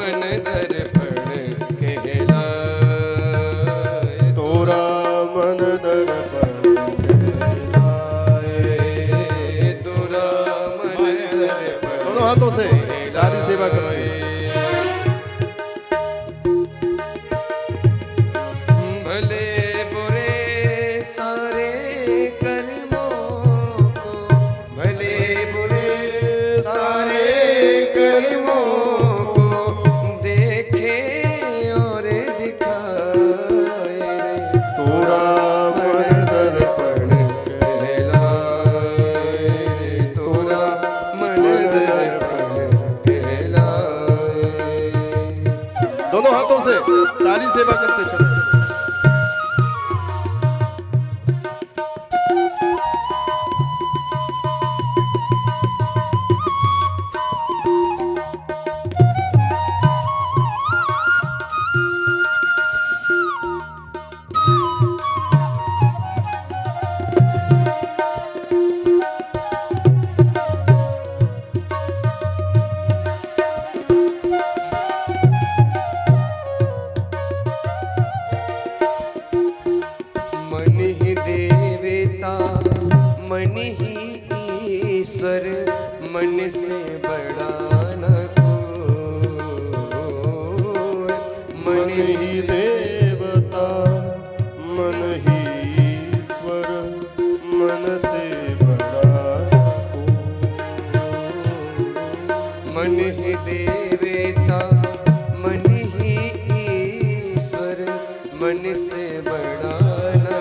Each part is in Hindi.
मन दर्पण कहलाए, तोरा मन दर्पण कहलाए, तोरा मन दर्पण। दोनों हाथों से ताली सेवा करते हैं। दोनों हाथों से ताली सेवा करते चलो। मन ही ईश्वर, मन से बड़ा न कोई। मन ही देवता, मन ही ईश्वर, मन से बड़ा मन ही देवता, मन ही ईश्वर, मन से बड़ा न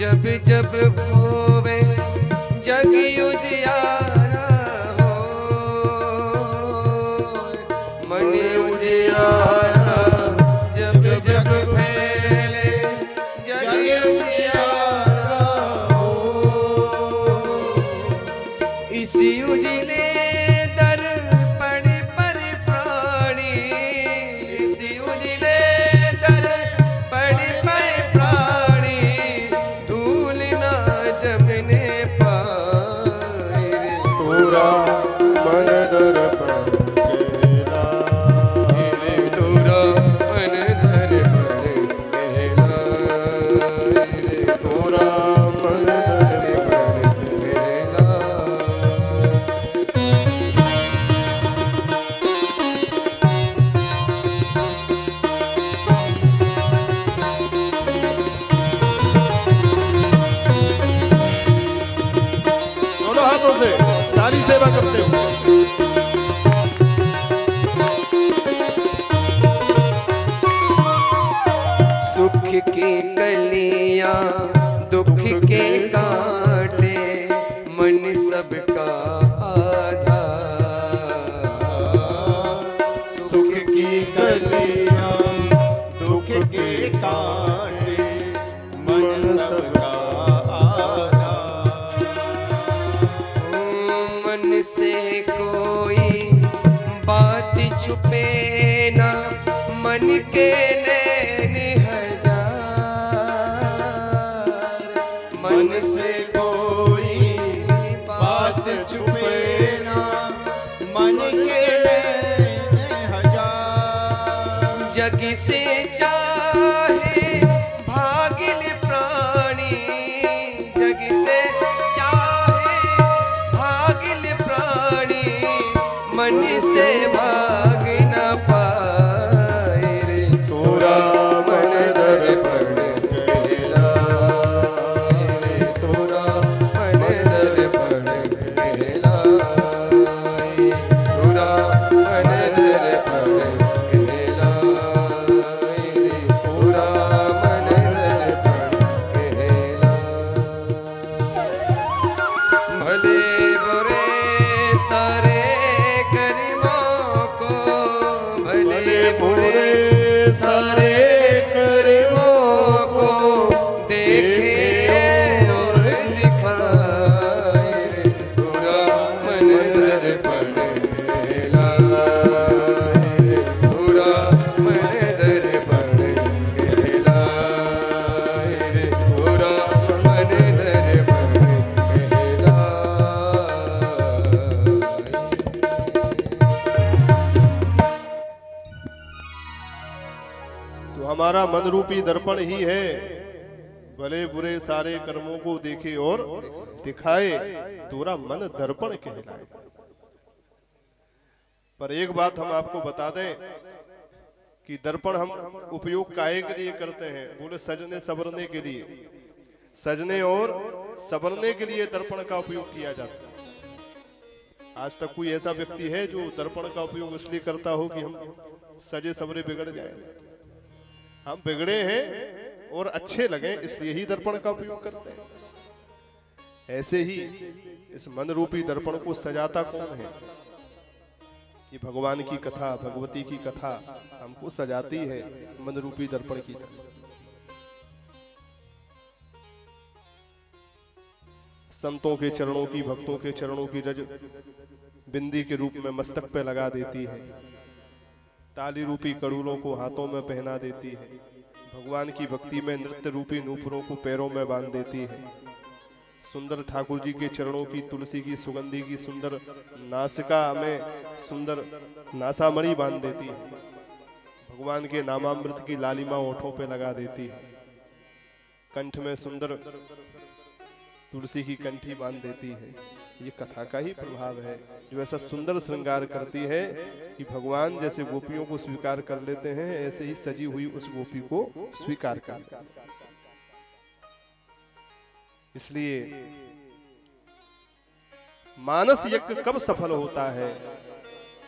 जब जब होवे जग उजियारा हो, मन उजियारा जब जब फैले जग उजियारा हो। इसी उजले दर्पण पर प्राणी, इसी उजले दर्पण पर प्राणी जमने पाए रे। तोरा मन दर्पण कहलाए, तोरा मन दर्पण कहलाए रे, तोरा मन दर्पण ताली सेवा करते हो। सुख की कलियां दुख के कांटे, मन सबका आधार। सुख की कलियां दुख के कांटे, मन सबका से कोई बात छुपे ना, मन के नैन हजार। मन से कोई बात छुपे ना, मन के नैन हजार। जग से चाहे भागिल प्राणी, जग से मन से भाग न पाए रे। तोरा मन दर्पण कहलाए रे, तोरा मन दर्पण कहलाए, तोरा मन दर्पण कहलाए रे, तोरा मन दर्पण कहलाए। भले बुरे सारे बुरे सारे कर्मों को देखे और दिखाए रे। तोरा मन दर्पण कहलाए। हमारा मन रूपी दर्पण ही है, भले बुरे सारे कर्मों को देखे और दिखाए, तोरा मन दर्पण कहलाए। पर एक बात हम आपको बता दें कि दर्पण हम उपयोग काहे के लिए करते हैं? बोले सजने संवरने के लिए, सजने और संवरने के लिए दर्पण का उपयोग किया जाता है। आज तक कोई ऐसा व्यक्ति है जो दर्पण का उपयोग इसलिए करता हो कि हम सजे संवरे बिगड़ जाए? हम बिगड़े हैं और अच्छे लगे इसलिए ही दर्पण का उपयोग करते हैं। ऐसे ही इस मन रूपी दर्पण को सजाता कौन है? ये भगवान की कथा, भगवती की कथा हमको सजाती है मन रूपी दर्पण की तरह। संतों के चरणों की, भक्तों के चरणों की रज बिंदी के रूप में मस्तक पे लगा देती है, ताली रूपी कड़ूलों को हाथों में पहना देती है, भगवान की भक्ति में नृत्य रूपी नूपुरों को पैरों में बांध देती है, सुंदर ठाकुर जी के चरणों की तुलसी की सुगंधी की सुंदर नासिका में सुंदर नासामणि बांध देती है, भगवान के नामामृत की लालिमा ओठों पे लगा देती है, कंठ में सुंदर तुलसी की कंठी बांध देती है। ये कथा का ही प्रभाव है जो ऐसा सुंदर श्रृंगार करती है कि भगवान जैसे गोपियों को स्वीकार कर लेते हैं, ऐसे ही सजी हुई उस गोपी को स्वीकार कर। इसलिए मानस यज्ञ कब सफल होता है?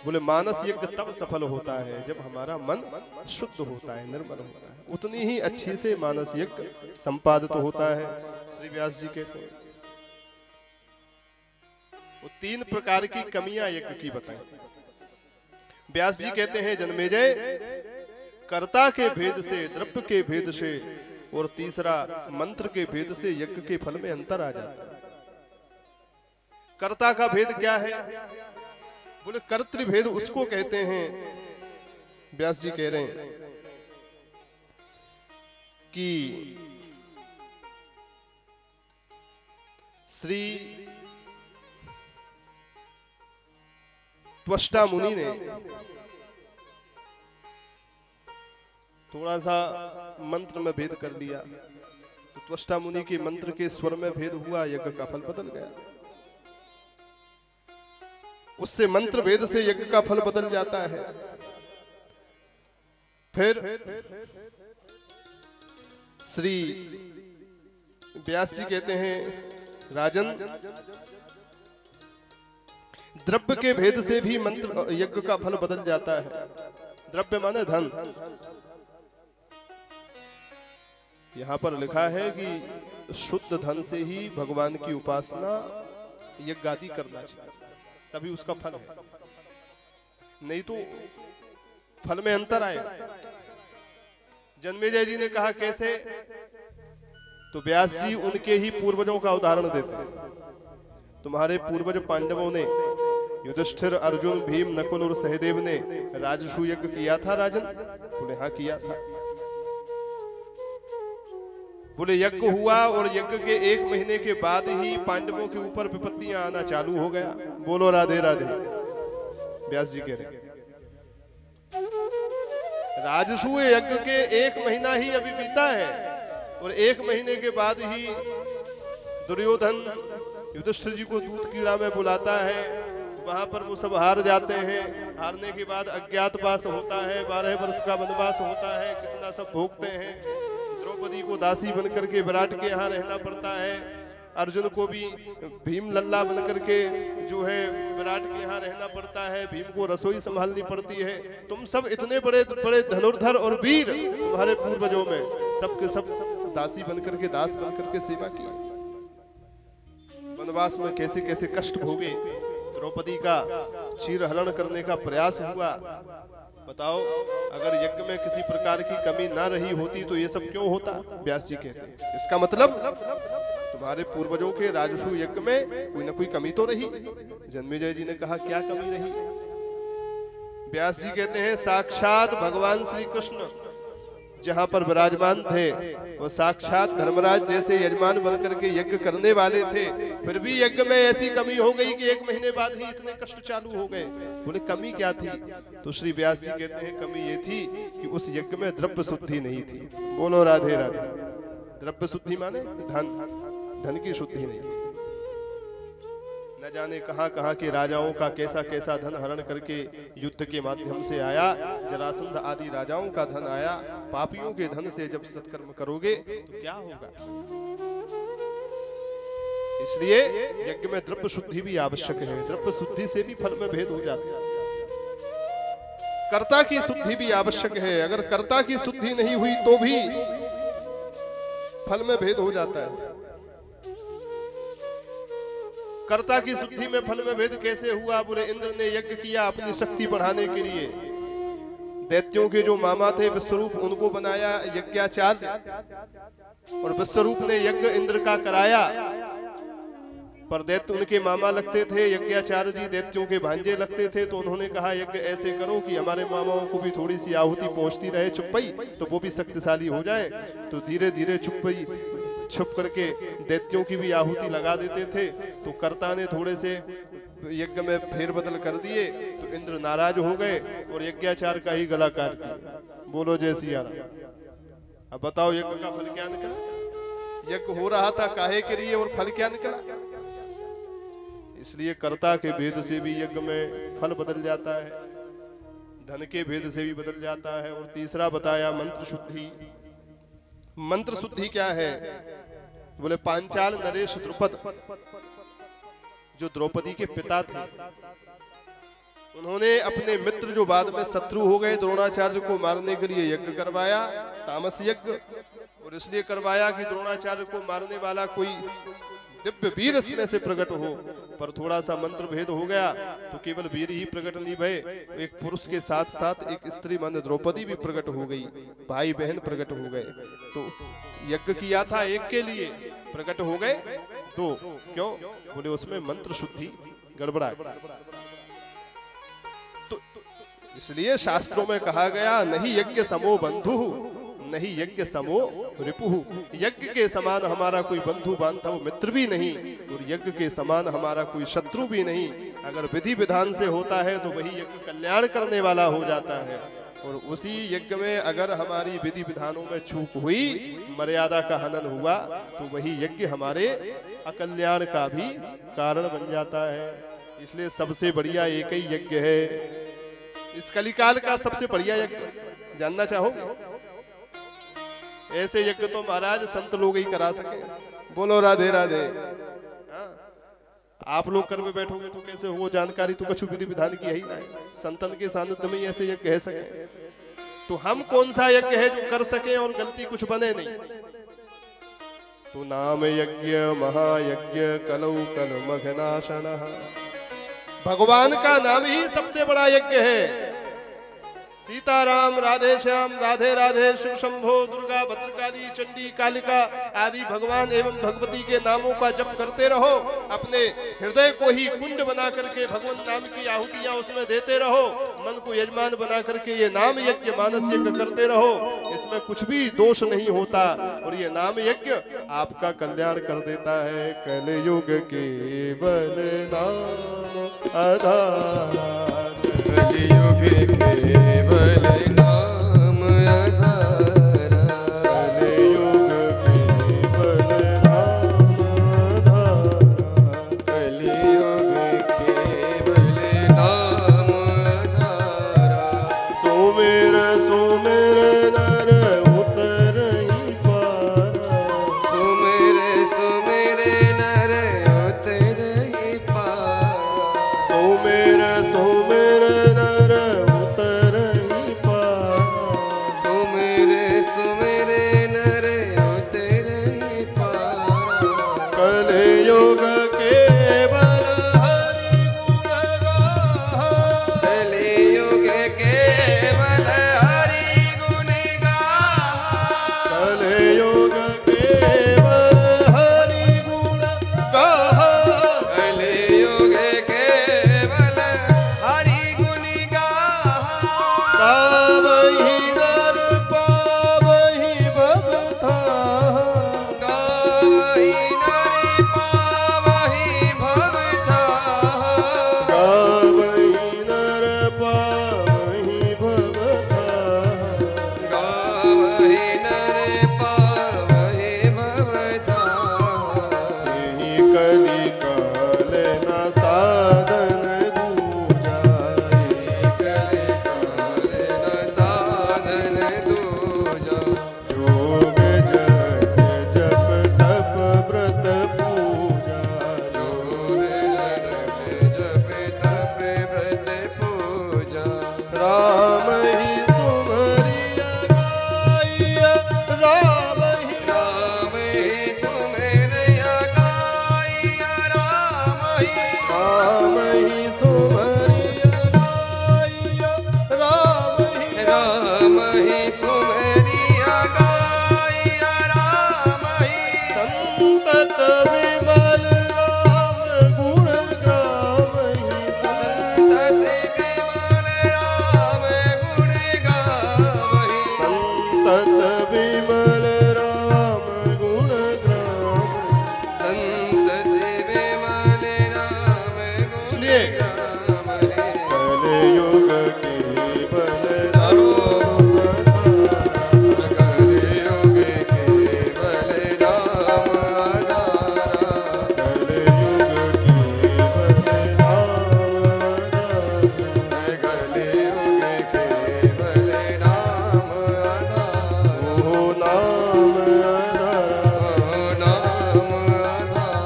बोले मानस यज्ञ तब सफल होता है जब हमारा मन शुद्ध होता है, निर्मल होता है, उतनी ही अच्छी से मानस यज्ञ संपादित होता है। श्री व्यास जी कहते हैं वो 3 प्रकार की कमियां यज्ञ की बताएं। व्यास जी कहते हैं जन्मेजय, कर्ता के भेद से, द्रव्य के भेद से और तीसरा मंत्र के भेद से यज्ञ के फल में अंतर आ जाता है। कर्ता का भेद क्या है? बोले कर्तृभेद उसको कहते हैं, व्यास जी कह रहे हैं कि श्री त्वष्टा मुनि ने थोड़ा सा मंत्र में भेद कर लिया, तो त्वष्टा मुनि के मंत्र के स्वर में भेद हुआ, यज्ञ का फल बदल गया। उससे मंत्र भेद से यज्ञ का फल बदल जाता है। फिर श्री व्यास जी कहते हैं राजन, द्रव्य के भेद से भी मंत्र यज्ञ का फल बदल जाता है। द्रव्य माने धन। यहां पर लिखा है कि शुद्ध धन से ही भगवान की उपासना यज्ञ आदि करना चाहिए, तभी उसका फल है, नहीं तो फल में अंतर आएगा। जन्मेजय जी ने कहा कैसे? तो व्यास जी उनके ही पूर्वजों का उदाहरण देते हैं। तुम्हारे पूर्वज पांडवों ने, युधिष्ठिर, अर्जुन, भीम, नकुल और सहदेव ने राजसूय यज्ञ किया था राजन? बोले हाँ किया था। बोले यज्ञ हुआ और यज्ञ के 1 महीने के बाद ही पांडवों के ऊपर विपत्तियां आना चालू हो गया। बोलो राधे राधे। व्यास जी कह रहे राजसूय यज्ञ के 1 महीना ही अभी बीता है और 1 महीने के बाद ही दुर्योधन युधिष्ठिर जी को दूध कीड़ा में बुलाता है। वहां पर वो सब हार जाते हैं। हारने के बाद अज्ञातवास होता है, 12 वर्ष का वनवास होता है, कितना सब भोगते हैं। द्रौपदी को दासी बनकर के विराट के यहाँ रहना पड़ता है। अर्जुन को भी भीम लल्ला बनकर के जो है विराट के यहाँ रहना पड़ता है। भीम को रसोई संभालनी पड़ती है। तुम सब इतने बड़े बड़े धनुर्धर और वीर तुम्हारे पूर्वजों में सबके सब दासी बनकर के, दास बनकर के सेवा की। वनवास में कैसे कैसे कष्ट भोगे। द्रौपदी का चीरहरण करने का प्रयास हुआ। बताओ अगर यज्ञ में किसी प्रकार की कमी ना रही होती तो ये सब क्यों होता? व्यास जी कहते हैं इसका मतलब तुम्हारे पूर्वजों के राजसूय यज्ञ में कोई ना कोई कमी तो रही। जन्मेजय जी ने कहा क्या कमी रही? व्यास जी कहते हैं साक्षात भगवान श्री कृष्ण जहां पर विराजमान थे वो साक्षात धर्मराज जैसे यजमान बनकर के यज्ञ करने वाले थे, फिर भी यज्ञ में ऐसी कमी हो गई कि 1 महीने बाद ही इतने कष्ट चालू हो गए। बोले कमी क्या थी? तो श्री व्यास जी कहते हैं कमी ये थी कि उस यज्ञ में द्रव्य शुद्धि नहीं थी। बोलो राधे राधे। द्रव्य शुद्धि माने धन की शुद्धि नहीं थी। न जाने कहां कहां के राजाओं का कैसा कैसा धन हरण करके युद्ध के माध्यम से आया, जरासंध आदि राजाओं का धन आया। पापियों के धन से जब सत्कर्म करोगे तो क्या होगा? इसलिए यज्ञ में द्रव्य शुद्धि भी आवश्यक है। द्रव्य शुद्धि से भी फल में भेद हो जाता है। कर्ता की शुद्धि भी आवश्यक है। अगर कर्ता की शुद्धि नहीं हुई तो भी फल में भेद हो जाता है। कर्ता की शुद्धि में फल में भेद कैसे हुआ? बोले इंद्र ने यज्ञ किया अपनी शक्ति बढ़ाने के लिए। दैत्यों के जो मामा थे विश्वरूप, उनको बनाया यज्ञाचार्य, और विश्वरूप ने यज्ञ इंद्र का कराया। पर दैत्य उनके मामा लगते थे, यज्ञाचार्य जी दैत्यों के भांजे लगते थे। तो उन्होंने कहा यज्ञ ऐसे करो कि हमारे मामाओं को भी थोड़ी सी आहुति पहुंचती रहे चुप्पई, तो वो भी शक्तिशाली हो जाए। तो धीरे धीरे चुप्पई छुप करके दैत्यों की भी आहुति लगा देते थे। तो कर्ता ने थोड़े से यज्ञ में फेरबदल कर दिए तो इंद्र नाराज हो गए और यज्ञाचार्य का ही गला काट दिया। बोलो जय सिया राम। अब बताओ यज्ञ का फल क्या निकला? यज्ञ हो रहा था काहे के लिए और फल क्या निकला? इसलिए कर्ता के भेद से भी यज्ञ में फल बदल जाता है, धन के भेद से भी बदल जाता है। और तीसरा बताया मंत्र शुद्धि। मंत्र शुद्धि क्या है? बोले पांचाल नरेश द्रुपद, जो द्रौपदी के पिता थे, उन्होंने अपने मित्र जो बाद में शत्रु हो गए द्रोणाचार्य को मारने के लिए यज्ञ करवाया, तामस यज्ञ। और इसलिए करवाया कि द्रोणाचार्य को मारने वाला कोई दिव्य वीर इसमें से प्रकट हो। पर थोड़ा सा मंत्र भेद हो गया तो केवल वीर ही प्रकट नहीं भये, एक पुरुष के साथ साथ एक स्त्री माने द्रौपदी भी प्रकट हो गई, भाई बहन प्रकट हो गए। तो यज्ञ किया था एक के लिए, प्रकट हो गए तो क्यों? बोले उसमें मंत्र शुद्धि गड़बड़ा। तो इसलिए शास्त्रों में कहा गया नहीं यज्ञ समो बंधु नहीं यज्ञ समो रिपुहु। यज्ञ के समान हमारा कोई बंधु बांधव मित्र भी नहीं, और यज्ञ के समान हमारा कोई शत्रु भी नहीं। अगर विधि विधान से होता है तो वही यज्ञ कल्याण करने वाला हो जाता है। और उसी यज्ञ में अगर हमारी विधि विधानों में चूक हुई, मर्यादा का हनन हुआ, तो वही यज्ञ हमारे अकल्याण का भी कारण बन जाता है। इसलिए सबसे बढ़िया एक ही यज्ञ है। इस कलिकाल का सबसे बढ़िया यज्ञ जानना चाहोगे? ऐसे यज्ञ तो महाराज संत लोग ही करा सके। बोलो राधे राधे। आप लोग कर में बैठोगे तो कैसे हो? जानकारी तो कुछ विधि विधान की है ही नहीं। संतन के सानिध्य में ऐसे यज्ञ कह सके तो हम कौन सा यज्ञ है जो कर सके और गलती कुछ बने नहीं? तो नाम यज्ञ महायज्ञ कलौ कल मघनाशन। भगवान का नाम ही सबसे बड़ा यज्ञ है। सीताराम, राधे श्याम, राधे राधे, शिव शंभो, दुर्गा, भद्रकाली, चंडी, कालिका आदि भगवान एवं भगवती के नामों का जप करते रहो। अपने हृदय को ही कुंड बना करके भगवान नाम की आहुतियां उसमें देते रहो। मन को यजमान बना करके ये नाम यज्ञ मानस यज्ञ करते रहो। इसमें कुछ भी दोष नहीं होता और ये नाम यज्ञ आपका कल्याण कर देता है। कलयुग केवल नाम आधार, कलयुग केवल नाम आधार, कलयुग केवल नाम आधार, कलयुग केवल नाम आधार। सुमिर सुमिर नर उतरहि पारा, सुमिर सुमिर नर उतरहि पारा, सुमिर सुमिर नर उतरहि पारा, सुमिर सुमिर नर उतरहि पारा। कलयुग केवल हरि गुण गाहा, कलयुग केवल हरि गुण गाहा, कलयुग केवल हरि गुण गाहा, कलयुग केवल हरि गुण गाहा। गावहि नर पावहि राम ही सुमरिया गाइया राम ही सुमरिया गाइया राम ही सुमरिया गाइया राम ही सुमरिया गाइया राम संतत विमल राम गुण ग्राम ही संतत विमल राम गुण गावहि संतत विमल राम गुण ग्राम संतत विमल राम गुण गावहि कलयुग के बल कलयुग के बल राम आधारा कलयुग के बल कलयुग के बल राम आधारा ओ नाम आधारा ओ नाम आधारा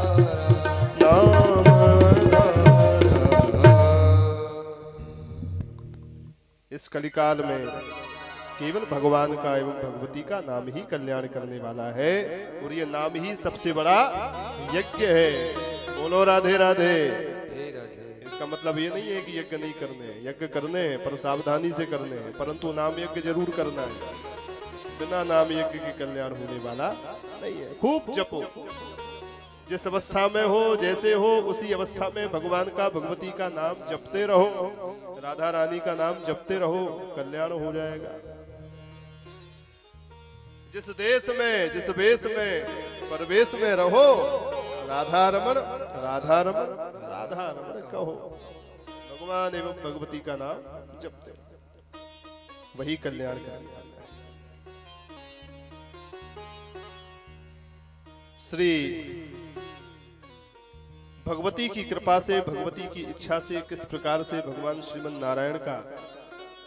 नाम आधारा। इस कलिकाल में केवल भगवान का एवं भगवती का नाम ही कल्याण करने वाला है और ये नाम ही सबसे बड़ा यज्ञ है। बोलो राधे राधे। इसका मतलब ये नहीं है कि यज्ञ नहीं करने, यज्ञ करने हैं पर सावधानी से करने हैं, परंतु नाम यज्ञ जरूर करना है। बिना नाम यज्ञ के कल्याण होने वाला नहीं है। खूब जपो, जिस अवस्था में हो जैसे हो उसी अवस्था में भगवान का भगवती का नाम जपते रहो, राधा रानी का नाम जपते रहो, कल्याण हो जाएगा। जिस देश में जिस वेश में परवेश में रहो, राधा रमण राधा रमण राधा रमण कहो, भगवान एवं भगवती का नाम जपते रहो, वही कल्याण करने वाला है। श्री भगवती की कृपा से, भगवती की इच्छा से किस प्रकार से भगवान श्रीमन नारायण का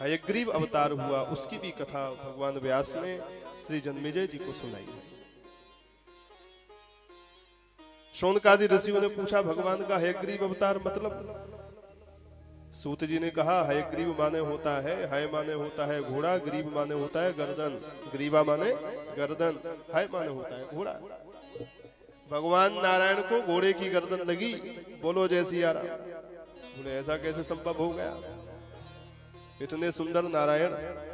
हयग्रीव अवतार हुआ, उसकी भी कथा भगवान व्यास ने श्री जन्मेजय जी को सुनाई है। शौनकादि ऋषियों ने पूछा भगवान का हयग्रीव अवतार मतलब? सूत जी ने कहा हयग्रीव माने होता है, हय माने होता है घोड़ा, ग्रीव माने होता है गर्दन, ग्रीवा माने गर्दन, हय माने होता है घोड़ा। भगवान नारायण को घोड़े की गर्दन लगी, बोलो जय सिया राम। बोले ऐसा कैसे संभव हो गया? इतने सुंदर नारायण,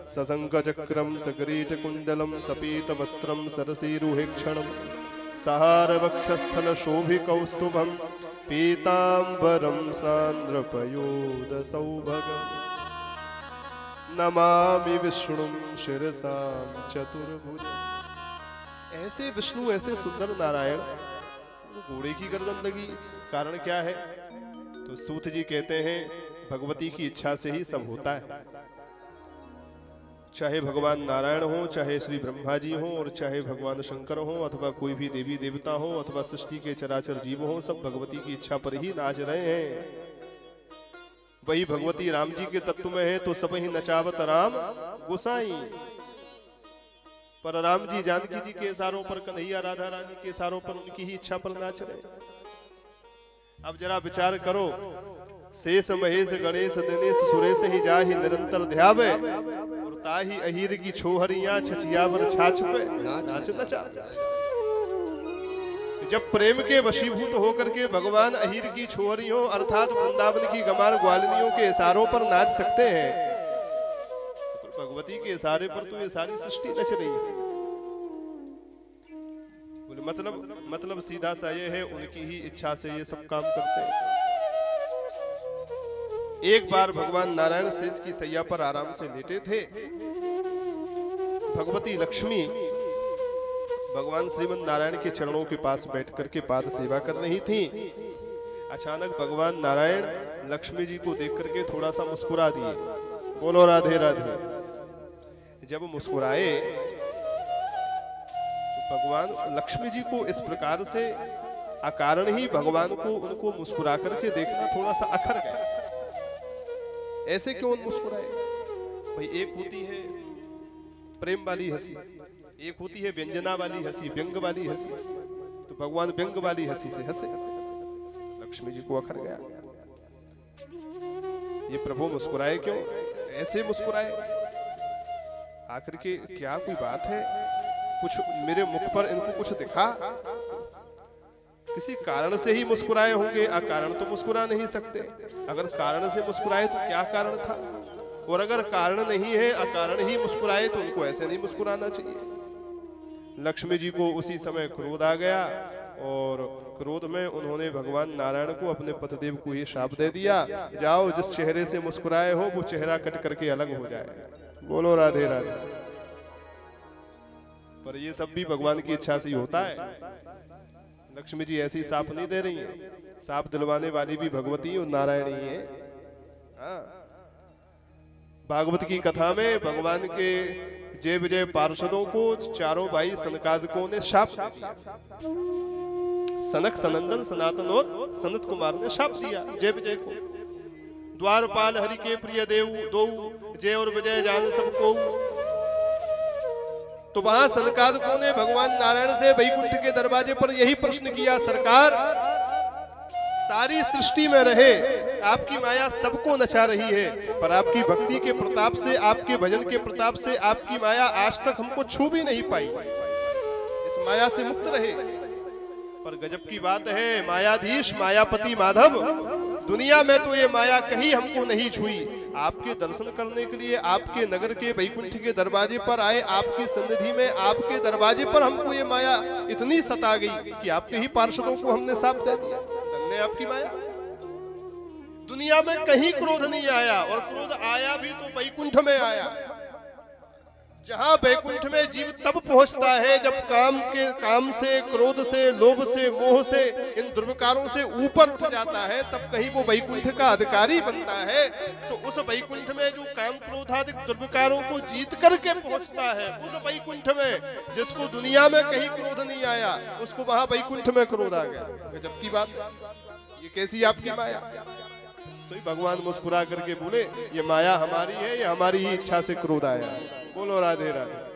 सशंक चक्रम सकिरीट कुंडलम सपीत वस्त्रम सरसीरुहेक्षणम सहार वक्षस्थल शोभि कौस्तुभम पीतांबरम सांद्रपयोद सौभगम नमामि विष्णुं शिरसां चतुर्भुजम्। ऐसे विष्णु, ऐसे सुंदर नारायण, घोड़े की गर्दन लगी, कारण क्या है? तो सूत जी कहते हैं भगवती की इच्छा से ही सब होता है। चाहे भगवान नारायण हो, चाहे श्री ब्रह्मा जी हो, और चाहे भगवान शंकर हो, अथवा कोई भी देवी देवता हो, अथवा सृष्टि के चराचर जीव हो, सब भगवती की इच्छा पर ही नाच रहे हैं। वही भगवती राम जी के तत्व में है तो सब ही नचावत राम गोसाई। पर राम जी जानकी जी के इशारों पर, कन्हैया राधा रानी के इशारों पर, उनकी ही इच्छा पर नाच रहे। अब जरा विचार करो, शेष महेश गणेश दिनेश सुरेश ही जाहि निरंतर ध्यावे, और ताहि अहीर की छोहरियां छछियावर छाछ पे नाच नचा। जब प्रेम के वशीभूत होकर के भगवान अहीर की छोहरियों अर्थात वृंदावन की गमार ग्वालिनियों के इशारों पर नाच सकते हैं, तो भगवती के इशारे पर तो ये सारी सृष्टि नच रही है। बोले मतलब सीधा सा ये है, उनकी ही इच्छा से ये सब काम करते हैं। एक बार भगवान नारायण शेष की सैया पर आराम से लेटे थे। भगवती लक्ष्मी भगवान श्रीमन नारायण के चरणों के पास बैठ करके पाद सेवा कर रही थी। अचानक भगवान नारायण लक्ष्मी जी को देख करके थोड़ा सा मुस्कुरा दिए। बोलो राधे राधे। जब मुस्कुराए तो भगवान लक्ष्मी जी को इस प्रकार से अकारण ही भगवान को उनको मुस्कुरा करके देखना थोड़ा सा अखर गया। ऐसे क्यों मुस्कुराए? भाई एक होती है प्रेम वाली हंसी, एक होती है व्यंजना वाली हंसी, व्यंग वाली हंसी। तो भगवान व्यंग वाली हंसी से हंसे। लक्ष्मी जी को अखर गया, ये प्रभु मुस्कुराए क्यों? ऐसे मुस्कुराए। आखिर के क्या कोई बात है? कुछ मेरे मुख पर इनको कुछ दिखा? किसी कारण से ही मुस्कुराए होंगे, अकारण तो मुस्कुरा नहीं सकते। अगर कारण से मुस्कुराए तो क्या कारण था? और अगर कारण नहीं है, अकारण ही मुस्कुराए, तो उनको ऐसे नहीं मुस्कुराना चाहिए। लक्ष्मी जी को उसी समय क्रोध आ गया और क्रोध में उन्होंने भगवान नारायण को, अपने पतिदेव को ही शाप दे दिया, जाओ जिस चेहरे से मुस्कुराए हो वो चेहरा कट करके अलग हो जाए। बोलो राधे राधे। पर ये सब भी भगवान की इच्छा से ही होता है। लक्ष्मी जी ऐसी साप नहीं दे रही है, साप दिलवाने वाली भी भगवती और नारायण ही है। हाँ। भागवत की कथा में भगवान के जय विजय पार्षदों को चारों भाई सनकादिकों ने शाप दिया। सनक, सनंदन, सनातन और सनत कुमार ने शाप दिया जय विजय को। द्वारपाल हरि के प्रिय देव दो, जय और विजय जान सबको। तो वहां सनकादिकों ने भगवान नारायण से वैकुंठ के दरवाजे पर यही प्रश्न किया, सरकार सारी सृष्टि में रहे आपकी माया सबको नचा रही है, पर आपकी भक्ति के प्रताप से, आपके भजन के प्रताप से आपकी माया आज तक हमको छू भी नहीं पाई। इस माया से मुक्त रहे। पर गजब की बात है, मायाधीश मायापति माधव, दुनिया में तो ये माया कहीं हमको नहीं छुई। आपके दर्शन करने के लिए आपके नगर के वैकुंठ के दरवाजे पर आए, आपकी सन्निधि में आपके दरवाजे पर हमको ये माया इतनी सता गई कि आपके ही पार्षदों को हमने साफ दे दिया। धन्य आपकी माया। दुनिया में कहीं क्रोध नहीं आया, और क्रोध आया भी तो वैकुंठ में आया। जहां वैकुंठ में जीव तब पहुंचता है जब काम से, क्रोध से, लोभ से, मोह से, इन दुर्विकारों से ऊपर उठ जाता है, तब कहीं वो वैकुंठ का अधिकारी बनता है। तो उस वैकुंठ में जो काम क्रोधादिक दुर्विकारों को जीत करके पहुंचता है, उस वैकुंठ में जिसको दुनिया में कहीं क्रोध नहीं आया, उसको वहां वैकुंठ में क्रोध आ गया। गजब की बात, ये कैसी आपकी माया? तो भगवान मुस्कुरा करके बोले, ये माया हमारी है, ये हमारी ही इच्छा से क्रोध आया। बोलो राधे राधे।